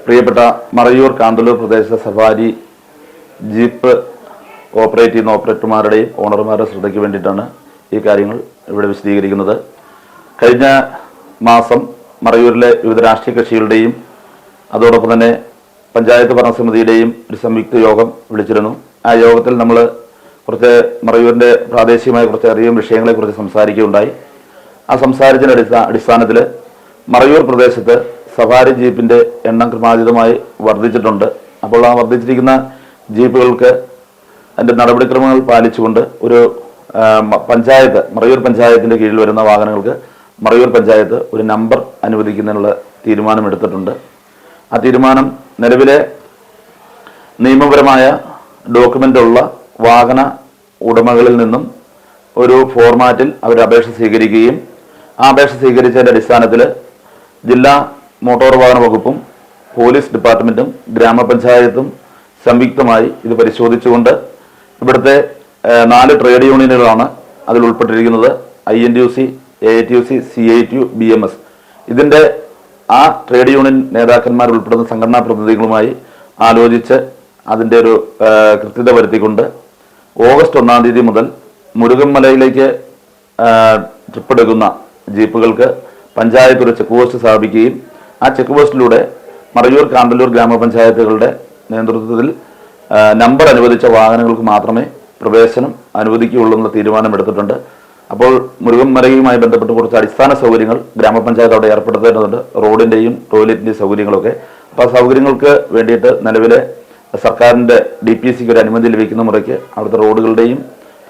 പ്രിയപ്പെട്ട മറയൂർ കാന്തല്ലൂർ പ്രദേശ safari jeep operate ചെയ്യുന്ന ഓപ്പറേറ്റർമാരുടെയും ഓണർമാരുടെ ശ്രദ്ധയ്ക്ക് വേണ്ടിയിട്ടാണ് ഈ കാര്യങ്ങൾ ഇവിടെ വിശദീകരിക്കുന്നത്. കഴിഞ്ഞ മാസം മറയൂരിലെ വിവിധ രാഷ്ട്രീയ കക്ഷികളുടെയും അതോടൊപ്പം തന്നെ പഞ്ചായത്ത് ഭരണസമിതിയുടെയും ഒരു സംയുക്ത യോഗം വിളിച്ചിരുന്നു. ആ യോഗത്തിൽ നമ്മൾ കുറച്ച് മറയൂരിൻ്റെ പ്രാദേശികമായ കുറച്ച് അധികം വിഷയങ്ങളെക്കുറിച്ച് സംസാരിക്കുകയുണ്ടായി. ആ സംസാരിച്ചതിൻ്റെ അടിസ്ഥാനത്തിൽ മറയൂർ പ്രദേശത്ത് സഫാരി ജീപ്പിൻ്റെ എണ്ണം ക്രമാതീതമായി വർദ്ധിച്ചിട്ടുണ്ട്. അപ്പോൾ ആ വർദ്ധിച്ചിരിക്കുന്ന ജീപ്പുകൾക്ക് അതിൻ്റെ നടപടിക്രമങ്ങൾ പാലിച്ചുകൊണ്ട് ഒരു പഞ്ചായത്ത്, മറയൂർ പഞ്ചായത്തിൻ്റെ കീഴിൽ വരുന്ന വാഹനങ്ങൾക്ക് മറയൂർ പഞ്ചായത്ത് ഒരു നമ്പർ അനുവദിക്കുന്നതിനുള്ള തീരുമാനമെടുത്തിട്ടുണ്ട്. ആ തീരുമാനം നിലവിലെ നിയമപരമായ ഡോക്യുമെൻ്റുള്ള വാഹന ഉടമകളിൽ നിന്നും ഒരു ഫോർമാറ്റിൽ അവർ അപേക്ഷ സ്വീകരിക്കുകയും ആ അപേക്ഷ സ്വീകരിച്ചതിൻ്റെ അടിസ്ഥാനത്തിൽ ജില്ലാ മോട്ടോർ വാഹന വകുപ്പും പോലീസ് ഡിപ്പാർട്ട്മെൻറ്റും ഗ്രാമപഞ്ചായത്തും സംയുക്തമായി ഇത് പരിശോധിച്ചുകൊണ്ട് ഇവിടുത്തെ 4 ട്രേഡ് യൂണിയനുകളാണ് അതിൽ ഉൾപ്പെട്ടിരിക്കുന്നത്. INTUC, AITUC, CITU, BMS. ഇതിൻ്റെ ആ ട്രേഡ് യൂണിയൻ നേതാക്കന്മാർ ഉൾപ്പെടുന്ന സംഘടനാ പ്രതിനിധികളുമായി ആലോചിച്ച് അതിൻ്റെ ഒരു കൃത്യത വരുത്തിക്കൊണ്ട് ഓഗസ്റ്റ് 1-ാം തീയതി മുതൽ മുരുകൻമലയിലേക്ക് ട്രിപ്പെടുക്കുന്ന ജീപ്പുകൾക്ക് പഞ്ചായത്ത് ഒരു ചെക്ക് പോസ്റ്റ് സ്ഥാപിക്കുകയും ആ ചെക്ക് പോസ്റ്റിലൂടെ മറയൂർ കാന്തല്ലൂർ ഗ്രാമപഞ്ചായത്തുകളുടെ നേതൃത്വത്തിൽ നമ്പർ അനുവദിച്ച വാഹനങ്ങൾക്ക് മാത്രമേ പ്രവേശനം അനുവദിക്കുകയുള്ളൂ എന്ന തീരുമാനമെടുത്തിട്ടുണ്ട്. അപ്പോൾ മുരുകൻമലയുമായി ബന്ധപ്പെട്ട് കുറച്ച് അടിസ്ഥാന സൗകര്യങ്ങൾ ഗ്രാമപഞ്ചായത്ത് അവിടെ ഏർപ്പെടുത്തേണ്ടതുണ്ട്. റോഡിൻ്റെയും ടോയ്ലറ്റിൻ്റെയും സൗകര്യങ്ങളൊക്കെ. അപ്പോൾ ആ സൗകര്യങ്ങൾക്ക് വേണ്ടിയിട്ട് നിലവിലെ സർക്കാരിൻ്റെ DPCക്ക് ഒരു അനുമതി ലഭിക്കുന്ന മുറയ്ക്ക് അവിടുത്തെ റോഡുകളുടെയും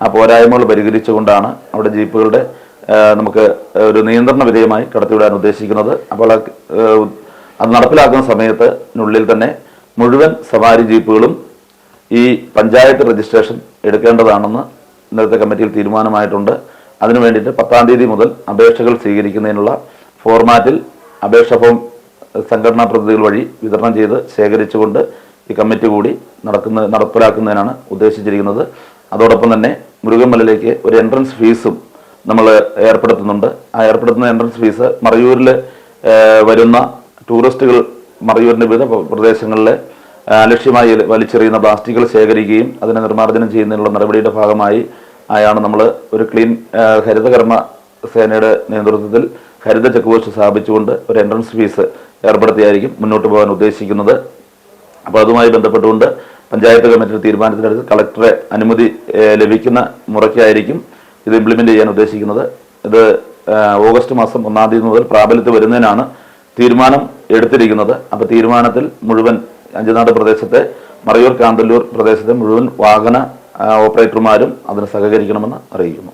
ആ പോരായ്മകൾ പരിഹരിച്ചുകൊണ്ടാണ് അവിടെ ജീപ്പുകളുടെ നമുക്ക് ഒരു നിയന്ത്രണ വിധേയമായി കടത്തിവിടാൻ ഉദ്ദേശിക്കുന്നത്. അപ്പോൾ അത് നടപ്പിലാക്കുന്ന സമയത്തിനുള്ളിൽ തന്നെ മുഴുവൻ സവാരി ജീപ്പുകളും ഈ പഞ്ചായത്ത് രജിസ്ട്രേഷൻ എടുക്കേണ്ടതാണെന്ന് ഇന്നത്തെ കമ്മിറ്റിയിൽ തീരുമാനമായിട്ടുണ്ട്. അതിനു വേണ്ടിയിട്ട് 10-ാം തീയതി മുതൽ അപേക്ഷകൾ സ്വീകരിക്കുന്നതിനുള്ള ഫോർമാറ്റിൽ അപേക്ഷ ഫോം സംഘടനാ പ്രതിനിധികൾ വഴി വിതരണം ചെയ്ത് ശേഖരിച്ചുകൊണ്ട് ഈ കമ്മിറ്റി കൂടി നടപ്പിലാക്കുന്നതിനാണ് ഉദ്ദേശിച്ചിരിക്കുന്നത്. അതോടൊപ്പം തന്നെ മുരുകൻമലയിലേക്ക് ഒരു എൻട്രൻസ് ഫീസും നമ്മൾ ഏർപ്പെടുത്തുന്നുണ്ട്. ആ ഏർപ്പെടുത്തുന്ന എൻട്രൻസ് ഫീസ് മറയൂരിൽ വരുന്ന ടൂറിസ്റ്റുകൾ മറയൂരിൻ്റെ വിവിധ പ്രദേശങ്ങളിലെ ലക്ഷ്യമായി വലിച്ചെറിയുന്ന പ്ലാസ്റ്റിക്കുകൾ ശേഖരിക്കുകയും അതിനെ നിർമ്മാർജ്ജനം ചെയ്യുന്നതിനുള്ള നടപടിയുടെ ഭാഗമായി ആയാണ് നമ്മൾ ഒരു ക്ലീൻ ഹരിതകർമ്മ സേനയുടെ നേതൃത്വത്തിൽ ഹരിത ചെക്ക് പോസ്റ്റ് സ്ഥാപിച്ചുകൊണ്ട് ഒരു എൻട്രൻസ് ഫീസ് ഏർപ്പെടുത്തിയായിരിക്കും മുന്നോട്ട് പോകാൻ ഉദ്ദേശിക്കുന്നത്. അപ്പോൾ അതുമായി ബന്ധപ്പെട്ടുകൊണ്ട് പഞ്ചായത്ത് കമ്മിറ്റിയുടെ തീരുമാനത്തിനടുത്ത് കളക്ടറെ അനുമതി ലഭിക്കുന്ന മുറയ്ക്കായിരിക്കും ഇത് ഇംപ്ലിമെൻ്റ് ചെയ്യാൻ ഉദ്ദേശിക്കുന്നത്. ഇത് ഓഗസ്റ്റ് മാസം 1-ാം തീയതി മുതൽ പ്രാബല്യത്തിൽ വരുന്നതിനാണ് തീരുമാനം എടുത്തിരിക്കുന്നത്. അപ്പോൾ തീരുമാനത്തിൽ മുഴുവൻ അഞ്ചനാട് പ്രദേശത്തെ മറയൂർ കാന്തല്ലൂർ പ്രദേശത്തെ മുഴുവൻ വാഹന ഓപ്പറേറ്റർമാരും അതിന് സഹകരിക്കണമെന്ന് അറിയിക്കുന്നു.